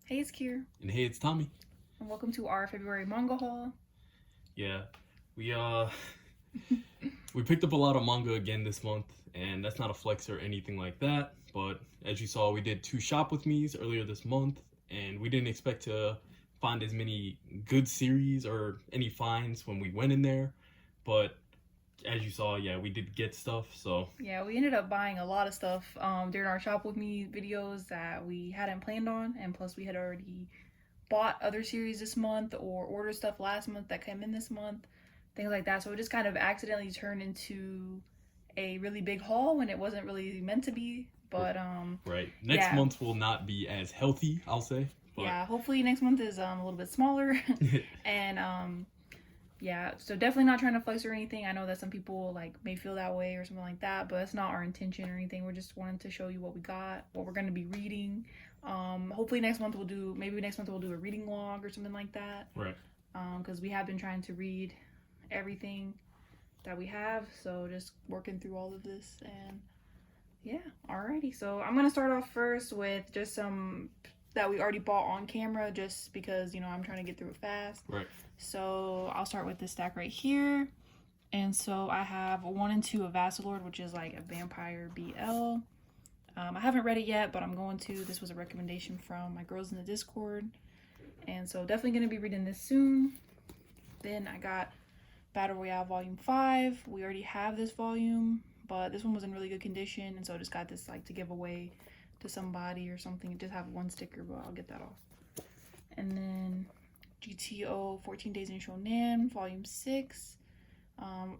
Hey, it's Kier, And hey, it's Tommy. and welcome to our February manga haul. Yeah, we we picked up a lot of manga again this month, and that's not a flex or anything like that. But as you saw, we did 2 shop with me's earlier this month, and we didn't expect to find as many good series or any finds when we went in there. But as you saw, yeah, we did get stuff. So Yeah, we ended up buying a lot of stuff during our Shop With Me videos that we hadn't planned on, and plus we had already bought other series this month or ordered stuff last month that came in this month, things like that. So it just kind of accidentally turned into a really big haul when it wasn't really meant to be. But right, next yeah, month will not be as healthy, I'll say. But yeah. Hopefully next month is a little bit smaller, and yeah, so definitely not trying to flex or anything. I know that some people like may feel that way or something like that, but it's not our intention or anything. We're just wanting to show you what we got, what we're going to be reading. Hopefully next month we'll do a reading log or something like that. right. Because we have been trying to read everything that we have, so just working through all of this. And yeah, alrighty. So I'm gonna start off first with just some that we already bought on camera, just because I'm trying to get through it fast. Right. So I'll start with this stack right here. And so I have 1 and 2 of Assorted, which is like a vampire BL. I haven't read it yet, but I'm going to. This was a recommendation from my girls in the Discord. And so definitely going to be reading this soon. Then I got Battle Royale Volume 5. We already have this volume, but this one was in really good condition. And so I just got this like to give away to somebody or something. It just have 1 sticker, but I'll get that off. And then GTO 14 Days in Shonen, Volume 6.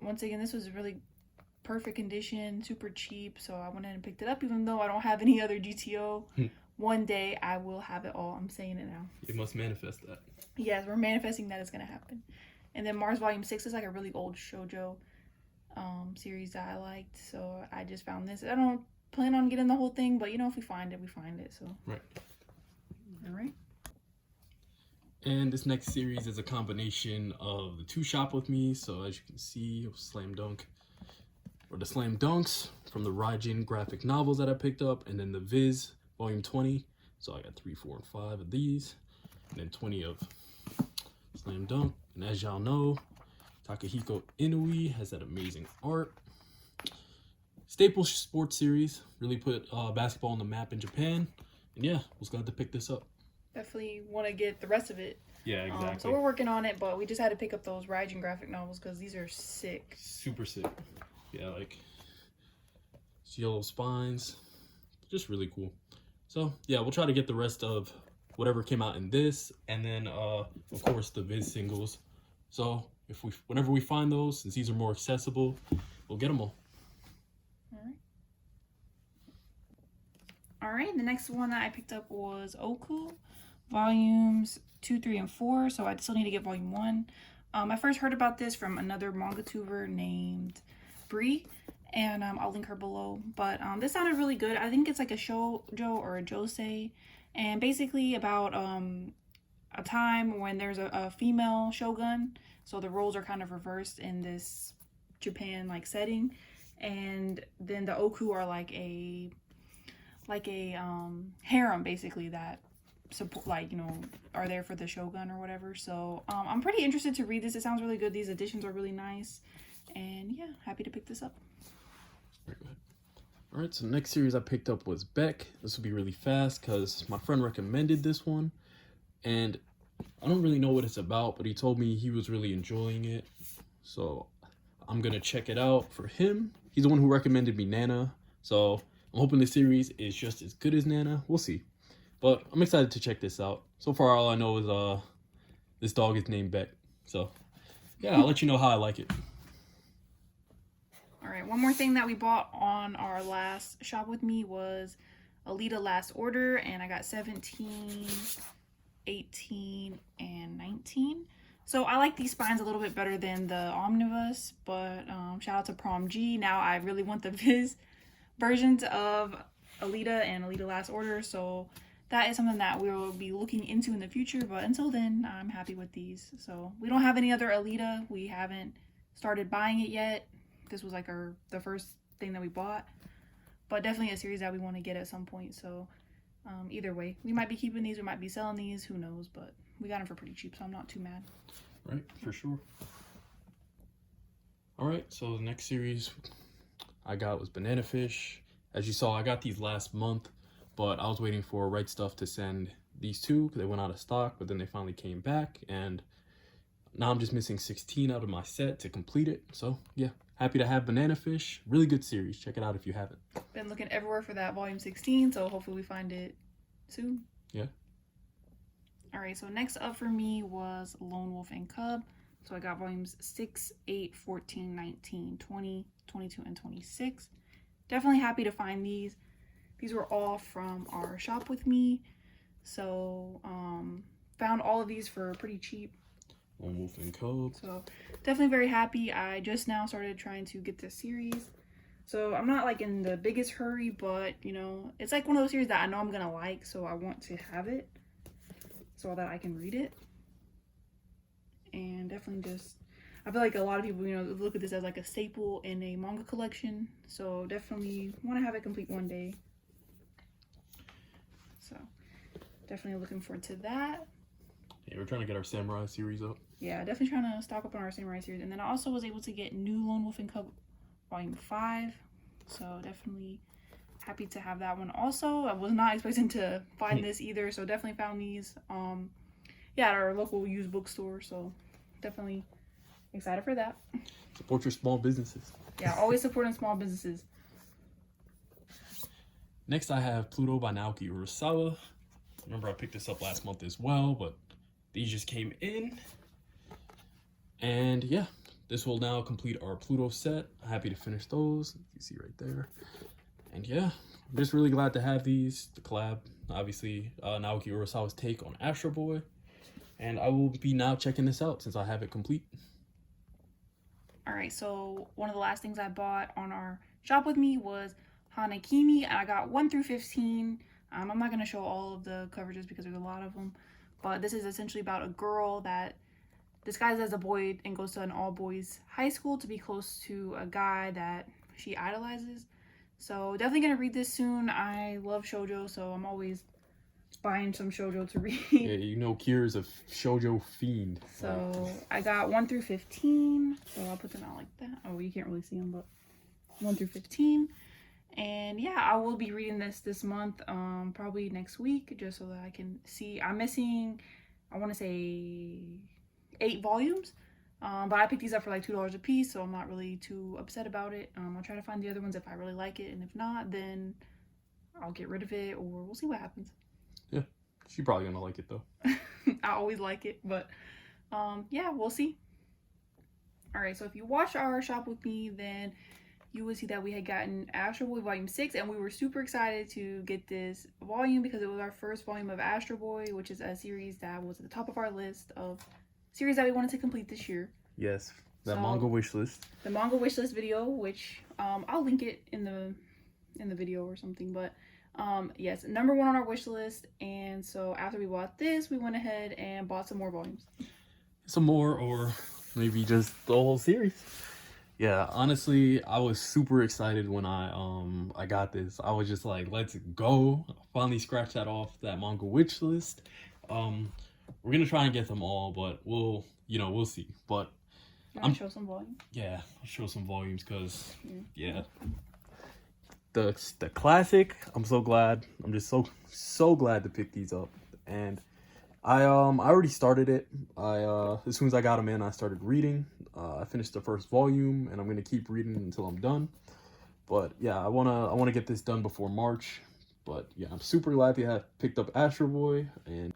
Once again, this was really perfect condition, super cheap, so I went ahead and picked it up, even though I don't have any other GTO. One day I will have it all. I'm saying it now. You must manifest that. Yes, we're manifesting that it's going to happen. And then Mars Volume 6 is like a really old shoujo series that I liked, so I just found this. I don't plan on getting the whole thing, but if we find it, we find it. So Right. All right. And this next series is a combination of the 2 shop with me. So as you can see, Slam Dunk, or the Slam Dunks from the Raijin graphic novels that I picked up, and then the Viz Volume 20. So I got 3, 4, and 5 of these, and then 20 of Slam Dunk. And as y'all know, Takahiko Inui has that amazing art. Staple sports series, really put basketball on the map in Japan. And yeah, was glad to pick this up. Definitely want to get the rest of it. Yeah, exactly. So we're working on it, but we just had to pick up those Raijin graphic novels because these are sick. Super sick. Yeah, like yellow spines, just really cool. So yeah, we'll try to get the rest of whatever came out in this, and then of course the Viz singles. So whenever we find those, since these are more accessible, we'll get them all. All right, the next one that I picked up was Ooku, volumes 2, 3, and 4. So I still need to get volume 1. I first heard about this from another manga tuber named Bree, and I'll link her below. But this sounded really good. I think it's like a shoujo or a josei, and basically about a time when there's a female shogun. So the roles are kind of reversed in this Japan like setting, and then the Ooku are like a harem basically that support, like, are there for the shogun or whatever. So I'm pretty interested to read this. It sounds really good. These editions are really nice, and yeah, happy to pick this up. Very good. All right, so the next series I picked up was Beck. This will be really fast because my friend recommended this one, and I don't really know what it's about, but he told me he was really enjoying it, so I'm gonna check it out for him. He's the one who recommended me Nana, so I'm hoping the series is just as good as Nana. We'll see. But I'm excited to check this out. So far, all I know is this dog is named Beck. So yeah, I'll let you know how I like it. All right, one more thing that we bought on our last shop with me was Alita Last Order, and I got 17, 18, and 19. So I like these spines a little bit better than the Omnibus, but shout out to Prom G. Now I really want the Viz versions of Alita and Alita Last Order, so that is something that we will be looking into in the future. But until then, I'm happy with these. So we don't have any other Alita. We haven't started buying it yet. This was like the first thing that we bought, but definitely a series that we want to get at some point. So Either way, we might be keeping these, we might be selling these, who knows, but we got them for pretty cheap, so I'm not too mad. Right, for sure. All right, so the next series I got was Banana Fish. As you saw, I got these last month, but I was waiting for Right Stuff to send these two because they went out of stock, but then they finally came back, and now I'm just missing 16 out of my set to complete it. So yeah, happy to have Banana Fish. Really good series. Check it out if you haven't. Been looking everywhere for that volume 16, so hopefully we find it soon. Yeah. All right, so next up for me was Lone Wolf and Cub. So I got volumes 6, 8, 14, 19, 20, 22, and 26. Definitely happy to find these. These were all from our shop with me. So found all of these for pretty cheap. Lone Wolf and Cub. So definitely very happy. I just now started trying to get this series. So I'm not like in the biggest hurry, but you know, it's like one of those series that I know I'm gonna like, so I want to have it so that I can read it. And definitely just, I feel like a lot of people, you know, look at this as like a staple in a manga collection. So definitely want to have it complete one day. So definitely looking forward to that. Yeah, we're trying to get our Samurai series up. Yeah, definitely trying to stock up on our Samurai series. And then I also was able to get new Lone Wolf and Cub Volume 5. So definitely happy to have that one also. I was not expecting to find this either, so definitely found these yeah, at our local used bookstore. So definitely excited for that. Support your small businesses. Yeah, always supporting small businesses. Next I have Pluto by Naoki Urasawa. Remember I picked this up last month as well, but these just came in. And yeah, this will now complete our Pluto set. Happy to finish those. You see right there. And yeah, I'm just really glad to have these. The collab, obviously, Naoki Urasawa's take on Astro Boy. And I will be now checking this out since I have it complete. All right, so one of the last things I bought on our shop with me was Hana-Kimi, and I got 1 through 15. I'm not going to show all of the coverages because there's a lot of them, but this is essentially about a girl that disguises as a boy and goes to an all-boys high school to be close to a guy that she idolizes. So definitely going to read this soon. I love shoujo, so I'm always buying some shoujo to read. Yeah, you know Kira's a shoujo fiend. So I got 1 through 15. So I'll put them out like that. Oh, you can't really see them, but 1 through 15. And yeah, I will be reading this month, probably next week, just so that I can see. I'm missing, I want to say 8 volumes. But I picked these up for like $2 a piece, so I'm not really too upset about it. I'll try to find the other ones if I really like it, and if not, then I'll get rid of it, or we'll see what happens. Yeah, she's probably gonna like it though. I always like it, but yeah, we'll see. All right, so if you watch our shop with me, then you would see that we had gotten Astro Boy Volume 6, and we were super excited to get this volume because it was our first volume of Astro Boy, which is a series that was at the top of our list of series that we wanted to complete this year. Yes, that So, manga wish list. The manga wish list video, which I'll link it in the video or something, but yes, number 1 on our wish list. And so after we bought this, we went ahead and bought some more volumes. Some more, or maybe just the whole series. Yeah, honestly, I was super excited when I got this. I was just like, let's go. Finally scratched that off that manga wish list. We're gonna try and get them all, but we'll see. But I'm show some volume. Yeah, I'll show some volumes because yeah. The classic, I'm so glad. I'm just so glad to pick these up. And I already started it. As soon as I got them in, I started reading. I finished the first volume, and I'm gonna keep reading until I'm done. But yeah, I wanna get this done before March. But yeah, I'm super glad to have picked up Astro Boy, and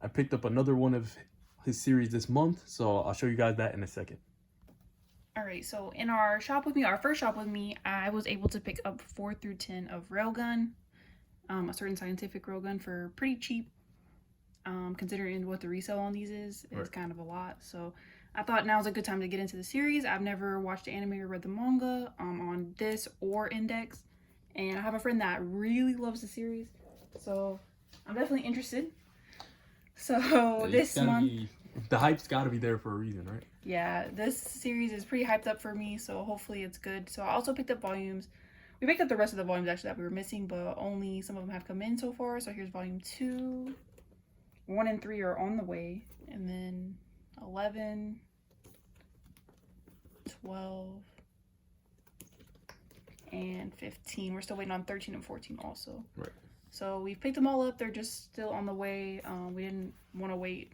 I picked up another one of his series this month. So I'll show you guys that in a second. All right, so in our shop with me, our first shop with me, I was able to pick up 4 through 10 of Railgun, a certain scientific railgun, for pretty cheap. Considering what the resale on these is Right. kind of a lot. So I thought now's a good time to get into the series. I've never watched the anime or read the manga on this or Index, and I have a friend that really loves the series, so I'm definitely interested. So this month, the hype's gotta be there for a reason, right? yeah, this series is pretty hyped up for me, so hopefully it's good. So I also picked up volumes We picked up the rest of the volumes actually that we were missing, but only some of them have come in so far. So here's volume 2. 1 and 3 are on the way. And then 11, 12, and 15. We're still waiting on 13 and 14 also. Right. So we've picked them all up. They're just still on the way. We didn't want to wait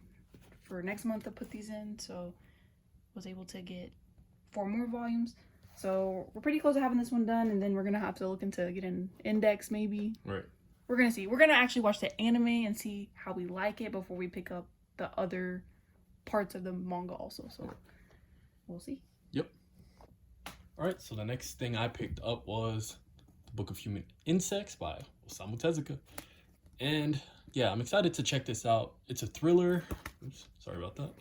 for next month to put these in, so was able to get 4 more volumes. So we're pretty close to having this one done, and then we're gonna have to look into getting an index maybe. Right. We're gonna see. We're gonna actually watch the anime and see how we like it before we pick up the other parts of the manga also. So we'll see. Yep. All right. So the next thing I picked up was the Book of Human Insects by Osamu Tezuka, and yeah, I'm excited to check this out. It's a thriller. Oops, sorry about that.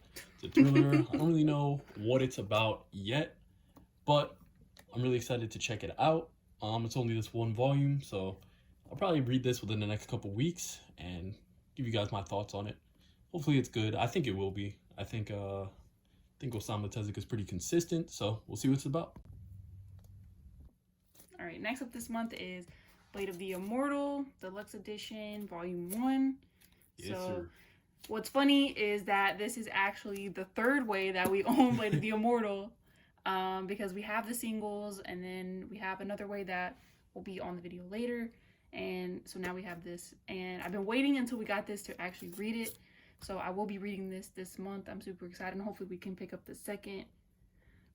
It's a thriller. I don't really know what it's about yet, but I'm really excited to check it out. It's only this 1 volume, so I'll probably read this within the next couple weeks and give you guys my thoughts on it. Hopefully it's good. I think it will be. I think Osamu Tezuka is pretty consistent, so we'll see what it's about. All right, next up this month is Blade of the Immortal, Deluxe Edition, Volume 1. Yes, so, sir. What's funny is that this is actually the 3rd way that we own Blade of the Immortal, because we have the singles, and then we have another way that will be on the video later, and so now we have this, and I've been waiting until we got this to actually read it, so I will be reading this month. I'm super excited, and hopefully we can pick up the 2nd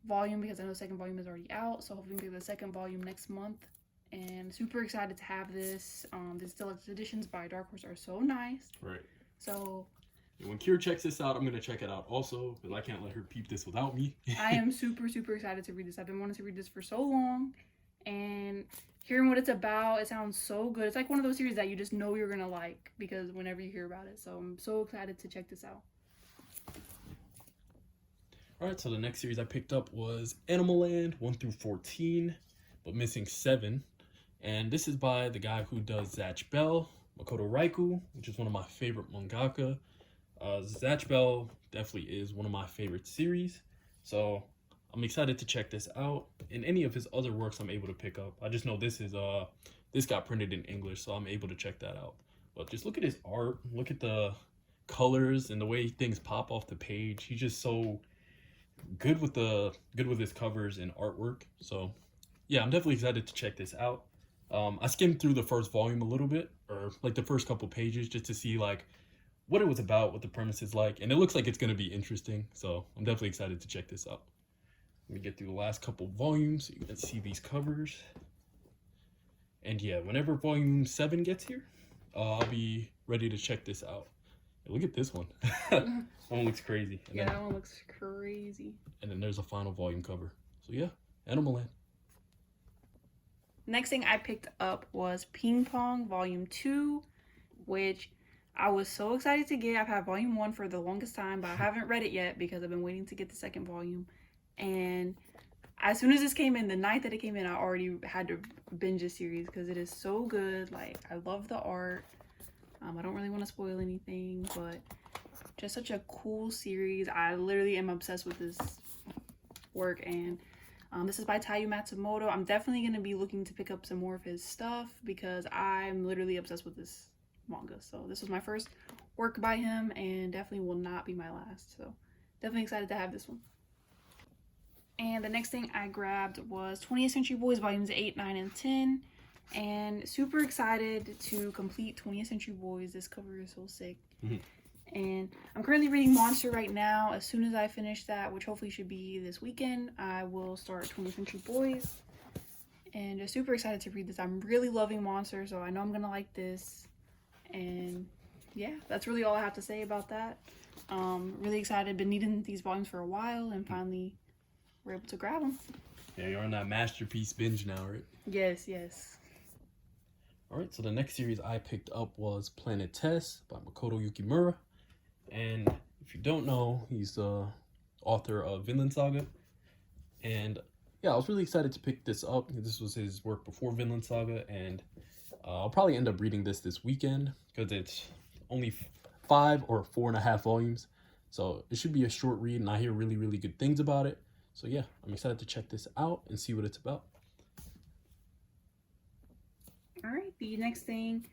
volume, because I know the 2nd volume is already out, so hopefully we can pick up the 2nd volume next month, and super excited to have this. These deluxe editions by Dark Horse are so nice. Right. So when Kira checks this out, I'm going to check it out also, because I can't let her peep this without me. I am super excited to read this. I've been wanting to read this for so long, and hearing what it's about, it sounds so good. It's like one of those series that you just know you're going to like, because whenever you hear about it. So I'm so excited to check this out. Alright, so the next series I picked up was Animal Land 1 through 14, but missing 7. And this is by the guy who does Zatch Bell, Makoto Raiku, which is one of my favorite mangaka. Zatch Bell definitely is one of my favorite series, so I'm excited to check this out. And any of his other works I'm able to pick up. I just know this is this got printed in English, so I'm able to check that out. But just look at his art, look at the colors and the way things pop off the page. He's just so good with his covers and artwork. So yeah, I'm definitely excited to check this out. I skimmed through the first volume a little bit, or like the first couple pages, just to see like what it was about, what the premise is like, and it looks like it's going to be interesting, so I'm definitely excited to check this out. Let me get through the last couple volumes so you can see these covers. And yeah, whenever volume 7 gets here, I'll be ready to check this out. Hey, look at this one. That one looks crazy. And Yeah, then, that one looks crazy. and then there's a final volume cover. So yeah, Animal Land. Next thing I picked up was Ping Pong Volume 2, which I was so excited to get. I've had Volume 1 for the longest time, but I haven't read it yet because I've been waiting to get the 2nd volume. And as soon as this came in, the night that it came in, I already had to binge this series because it is so good. Like, I love the art. I don't really want to spoil anything, but just such a cool series. I literally am obsessed with this work, and this is by Taiyu Matsumoto. I'm definitely going to be looking to pick up some more of his stuff because I'm literally obsessed with this manga. So this was my first work by him and definitely will not be my last. So definitely excited to have this one. And the next thing I grabbed was 20th Century Boys Volumes 8, 9, and 10. And super excited to complete 20th Century Boys. This cover is so sick. And I'm currently reading Monster right now. As soon as I finish that, which hopefully should be this weekend, I will start 20th Century Boys. And just super excited to read this. I'm really loving Monster, so I know I'm going to like this. And yeah, that's really all I have to say about that. Really excited. Been needing these volumes for a while, and finally we're able to grab them. Yeah, you're on that masterpiece binge now, right? Yes, yes. Alright, so the next series I picked up was Planet Test by Makoto Yukimura. And if you don't know, he's the author of Vinland Saga. And yeah, I was really excited to pick this up. This was his work before Vinland Saga, and I'll probably end up reading this weekend because it's only 5 or 4.5 volumes. So it should be a short read, and I hear really good things about it. So yeah, I'm excited to check this out and see what it's about. the next thing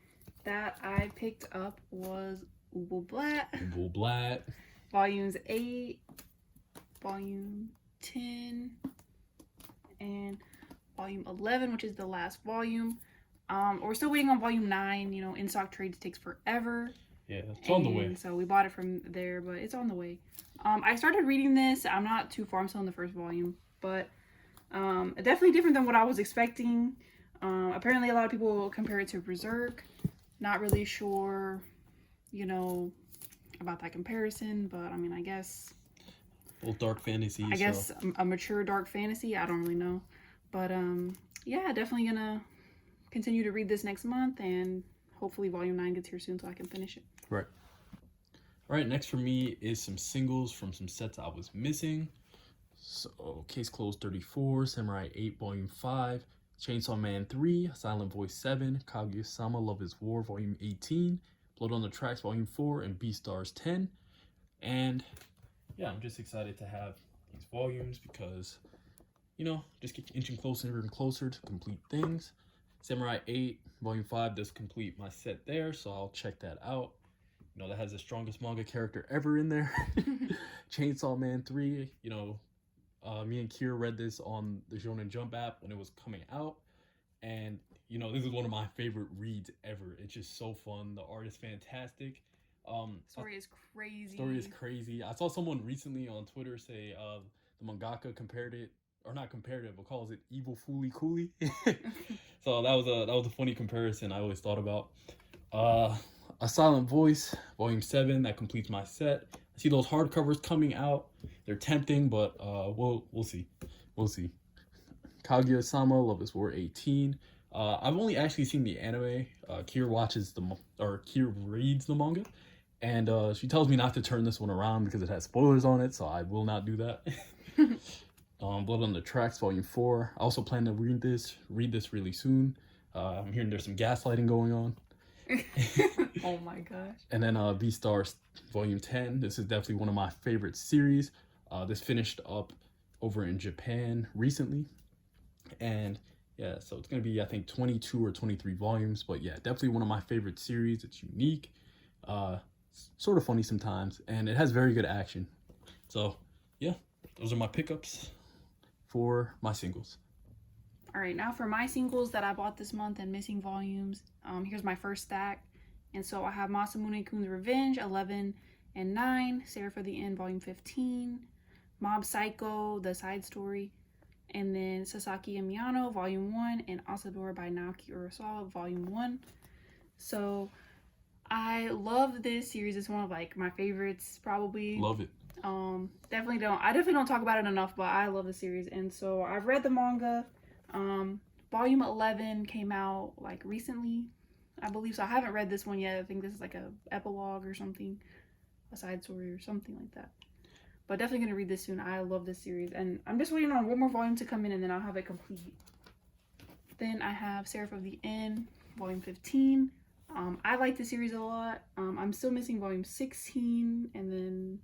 that I picked up was Ooku Blatt. Ooku Blatt. Volumes 8, Volume 10, and Volume 11, which is the last volume. We're still waiting on Volume 9. You know, in stock trades takes forever. Yeah, it's on the way. So we bought it from there, but it's on the way. I started reading this. I'm not too far. I'm still in the first volume, but definitely different than what I was expecting. Apparently, a lot of people compare it to Berserk. Not really sure, you know, about that comparison, but I mean, I guess... Well, dark fantasy. I guess a mature dark fantasy. I don't really know. But, yeah, definitely gonna continue to read this next month, and hopefully Volume 9 gets here soon so I can finish it. Right. All right, next for me is some singles from some sets I was missing. So, Case Closed 34, Samurai 8, Volume 5, Chainsaw Man 3, Silent Voice 7, Kaguya-sama Love is War, Volume 18, Blood on the Tracks, Volume 4, and Beastars 10. And, yeah, I'm just excited to have these volumes because, you know, just get inching closer and closer to complete things. Samurai 8, Volume 5 does complete my set there, so I'll check that out. You know, that has the strongest manga character ever in there. Chainsaw Man 3, you know, me and Kira read this on the Shonen Jump app when it was coming out. And, you know, this is one of my favorite reads ever. It's just so fun. The art is fantastic. Story is crazy. Story is crazy. I saw someone recently on Twitter say the mangaka compared it, or not compared it, but calls it evil fooly cooly. So that was a funny comparison I always thought about. A Silent Voice, Volume 7, that completes my set. I see those hardcovers coming out. They're tempting, but we'll see. We'll see. Kaguya-sama Love is War 18. I've only actually seen the anime. Kira reads the manga, and she tells me not to turn this one around because it has spoilers on it, so I will not do that. Blood on the Tracks, Volume 4. I also plan to read this really soon. I'm hearing there's some gaslighting going on. Oh my gosh. And then Beastars Volume 10. This is definitely one of my favorite series. This finished up over in Japan recently. And yeah, so it's going to be, I think, 22 or 23 volumes. But yeah, definitely one of my favorite series. It's unique. Sort of funny sometimes. And it has very good action. So yeah, those are my pickups for my singles. All right, now for my singles that I bought this month and missing volumes. Here's my first stack. And so I have Masamune-kun's Revenge, 11 and 9. Sarah for the End, Volume 15. Mob Psycho, the side story. And then Sasaki and Miyano, Volume 1. And Asadora by Naoki Urasawa, Volume 1. So I love this series. It's one of like my favorites, probably. Love it. I definitely don't talk about it enough, but I love the series. And so I've read the manga. Volume 11 came out like recently, I believe, so I haven't read this one yet. I think this is like a epilogue or something, a side story or something like that, but definitely gonna read this soon. I love this series, and I'm just waiting on one more volume to come in and then I'll have it complete. Then I have Seraph of the End, Volume 15. I like the series a lot. I'm still missing Volume 16, and then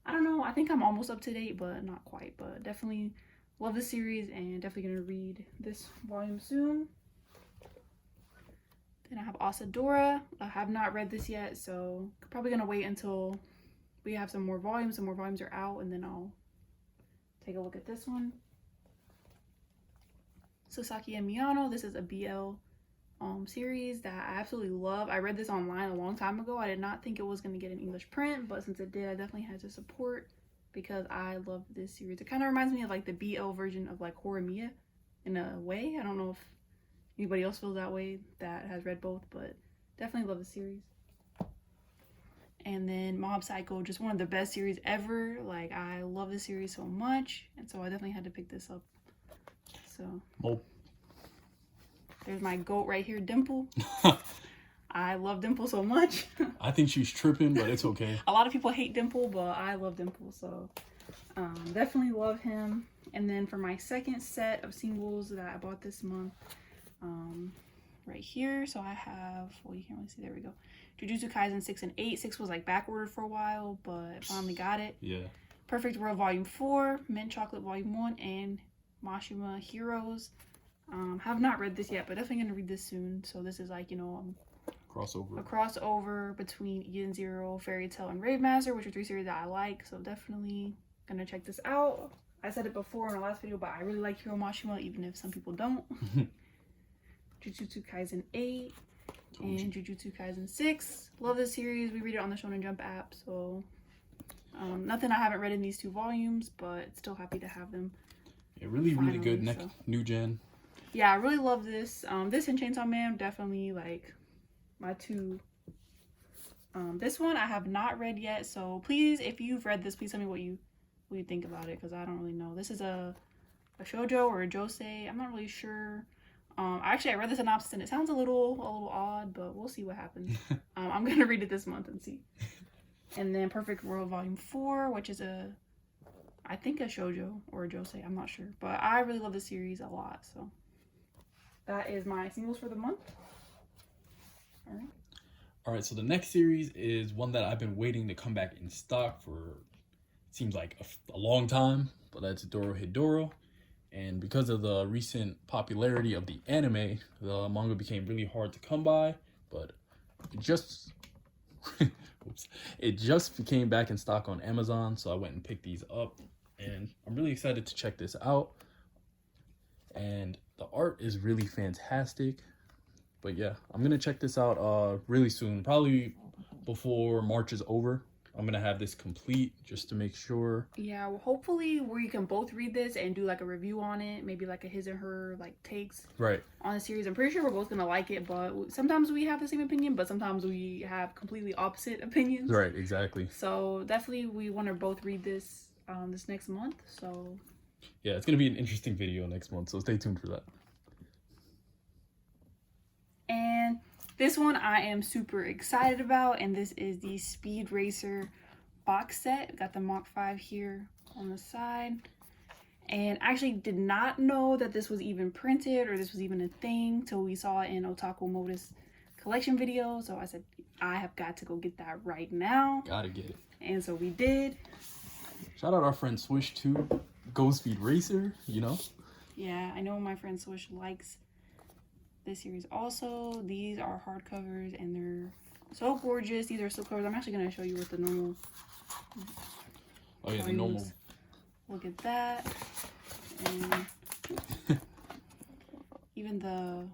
I don't know, I think I'm almost up to date, but not quite. But definitely love the series and definitely gonna read this volume soon. Then I have Asadora. I have not read this yet, so probably gonna wait until we have some more volumes. Some more volumes are out, and then I'll take a look at this one. Sasaki and Miyano. This is a BL series that I absolutely love. I read this online a long time ago. I did not think it was gonna get an English print, but since it did, I definitely had to support, because I love this series. It kind of reminds me of like the BL version of like Horimiya in a way. I don't know if anybody else feels that way that has read both, but definitely love the series. And then Mob Psycho, just one of the best series ever. Like, I love this series so much, and so I definitely had to pick this up. So there's my goat right here, Dimple. I love Dimple so much. I think she's tripping, but it's okay. A lot of people hate Dimple, but I love Dimple, so definitely love him. And then for my second set of singles that I bought this month, right here, so I have, well, you can't really see, there we go, Jujutsu Kaisen 6 and 8. 6 was like backordered for a while, but finally got it. Yeah. Perfect World Volume 4, Mint Chocolate Volume 1, and Mashima Heroes. Have not read this yet, but definitely gonna read this soon. So this is like, you know, Crossover. a crossover between Eden Zero, Fairy Tail, and Rave Master, which are 3 series that I like. So definitely gonna check this out. I said it before in our last video, but I really like Hiro Mashima, even if some people don't. Jujutsu Kaisen 8 and Jujutsu Kaisen 6. Love this series. We read it on the Shonen Jump app, so nothing I haven't read in these 2 volumes, but still happy to have them. Yeah, really good So. new gen. Yeah, I really love this. This and Chainsaw Man definitely like my 2. This one I have not read yet, so please, if you've read this, please tell me what you think about it, because I don't really know. This is a shoujo or a josei. I'm not really sure. Actually, I read the synopsis and it sounds a little odd, but we'll see what happens. I'm gonna read it this month and see. And then Perfect World Volume 4, which is I think a shoujo or a josei. I'm not sure, but I really love the series a lot. So that is my singles for the month. All right. So the next series is one that I've been waiting to come back in stock for. It seems like a long time, but that's Dorohedoro. And because of the recent popularity of the anime, the manga became really hard to come by, but it just it just came back in stock on Amazon, so I went and picked these up, and I'm really excited to check this out. And the art is really fantastic. But yeah, I'm gonna check this out really soon, probably before March is over. I'm gonna have this complete just to make sure. Yeah, well, hopefully we can both read this and do like a review on it, maybe like a his and her like takes on the series. I'm pretty sure we're both gonna like it, but sometimes we have the same opinion, but sometimes we have completely opposite opinions. Right, exactly. So definitely we want to both read this this next month. So yeah, it's gonna be an interesting video next month, so stay tuned for that. And this one I am super excited about, and this is the Speed Racer box set. Got the Mach 5 here on the side. And I actually did not know that this was even printed or this was even a thing till we saw it in Otaku Modus collection video. So I said, I have got to go get that right now. Gotta get it. And so we did. Shout out our friend Swish too. Go Speed Racer, you know? Yeah, I know my friend Swish likes this series also. These are hardcovers and they're so gorgeous. These are slipcovers. I'm actually going to show you what the normal the normal. Look at that. And even the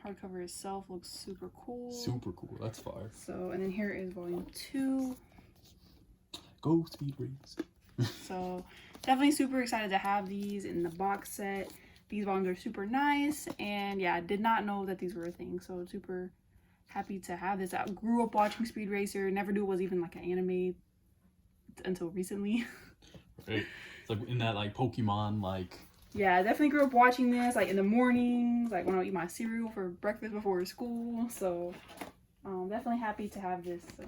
hardcover itself looks super cool. Super cool. That's fire. So, and then here is volume 2. Go Speed Race. So definitely super excited to have these in the box set. These volumes are super nice, and yeah, I did not know that these were a thing, so super happy to have this. I grew up watching Speed Racer, never knew it was even like an anime until recently. Right. It's like in that like Pokemon like. Yeah, I definitely grew up watching this like in the mornings, like when I would eat my cereal for breakfast before school. So definitely happy to have this. So.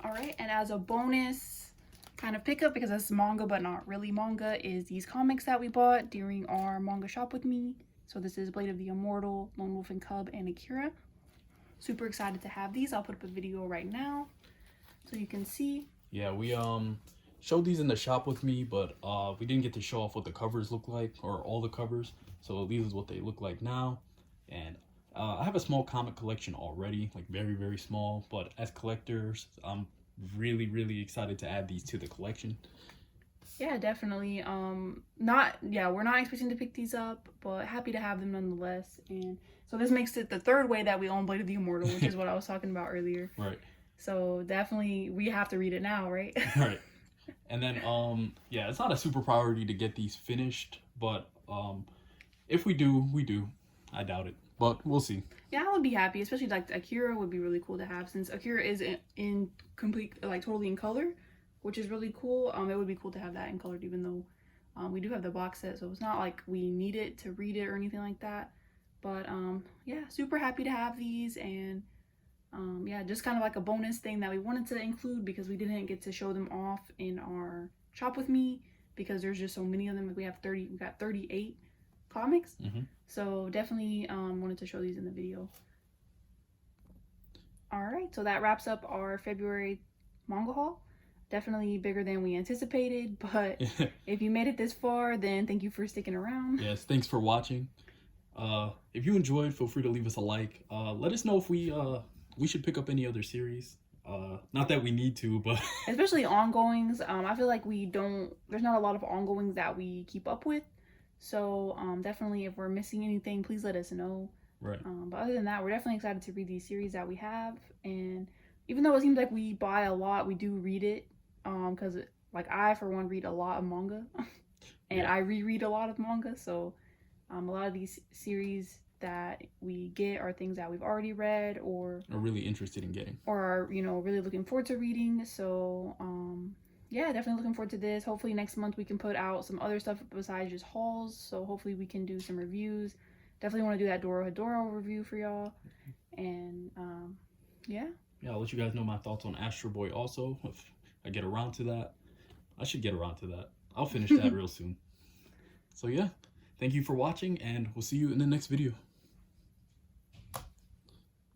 All right, and as a bonus kind of pickup, because it's manga but not really manga, is these comics that we bought during our manga shop with me. So this is Blade of the Immortal, Lone Wolf and Cub, and Akira. Super excited to have these. I'll put up a video right now so you can see. Yeah, we showed these in the shop with me, but we didn't get to show off what the covers look like, or all the covers. So these is what they look like now. And I have a small comic collection already, like very, very small, but as collectors, I'm really excited to add these to the collection. Yeah, definitely. We're not expecting to pick these up, but happy to have them nonetheless. And so this makes it the 3rd way that we own Blade of the Immortal, which is what I was talking about earlier. Right. So definitely we have to read it now, right? Right. And then yeah, it's not a super priority to get these finished, but if we do, we do. I doubt it, but we'll see. Yeah, I would be happy, especially like Akira would be really cool to have, since Akira is in complete, like totally in color, which is really cool. It would be cool to have that in colored, even though we do have the box set, so it's not like we need it to read it or anything like that. But yeah, super happy to have these, and yeah, just kind of like a bonus thing that we wanted to include because we didn't get to show them off in our shop with me because there's just so many of them. Like we got 38 comics. So definitely wanted to show these in the video. All right, so that wraps up our February manga haul. Definitely bigger than we anticipated, but if you made it this far, then thank you for sticking around. Yes, thanks for watching. If you enjoyed, feel free to leave us a like. Let us know if we should pick up any other series. Not that we need to, but especially ongoings. I feel like there's not a lot of ongoings that we keep up with. So definitely if we're missing anything, please let us know. Right. But other than that, we're definitely excited to read these series that we have. And even though it seems like we buy a lot, we do read it. Because like I, for one, read a lot of manga. And yeah. I reread a lot of manga. So a lot of these series that we get are things that we've already read or are really interested in getting. Or are, really looking forward to reading. So yeah, definitely looking forward to this. Hopefully next month we can put out some other stuff besides just hauls. So hopefully we can do some reviews. Definitely want to do that Dorohedoro review for y'all. And yeah. Yeah, I'll let you guys know my thoughts on Astro Boy also. If I get around to that. I should get around to that. I'll finish that real soon. So yeah, thank you for watching and we'll see you in the next video.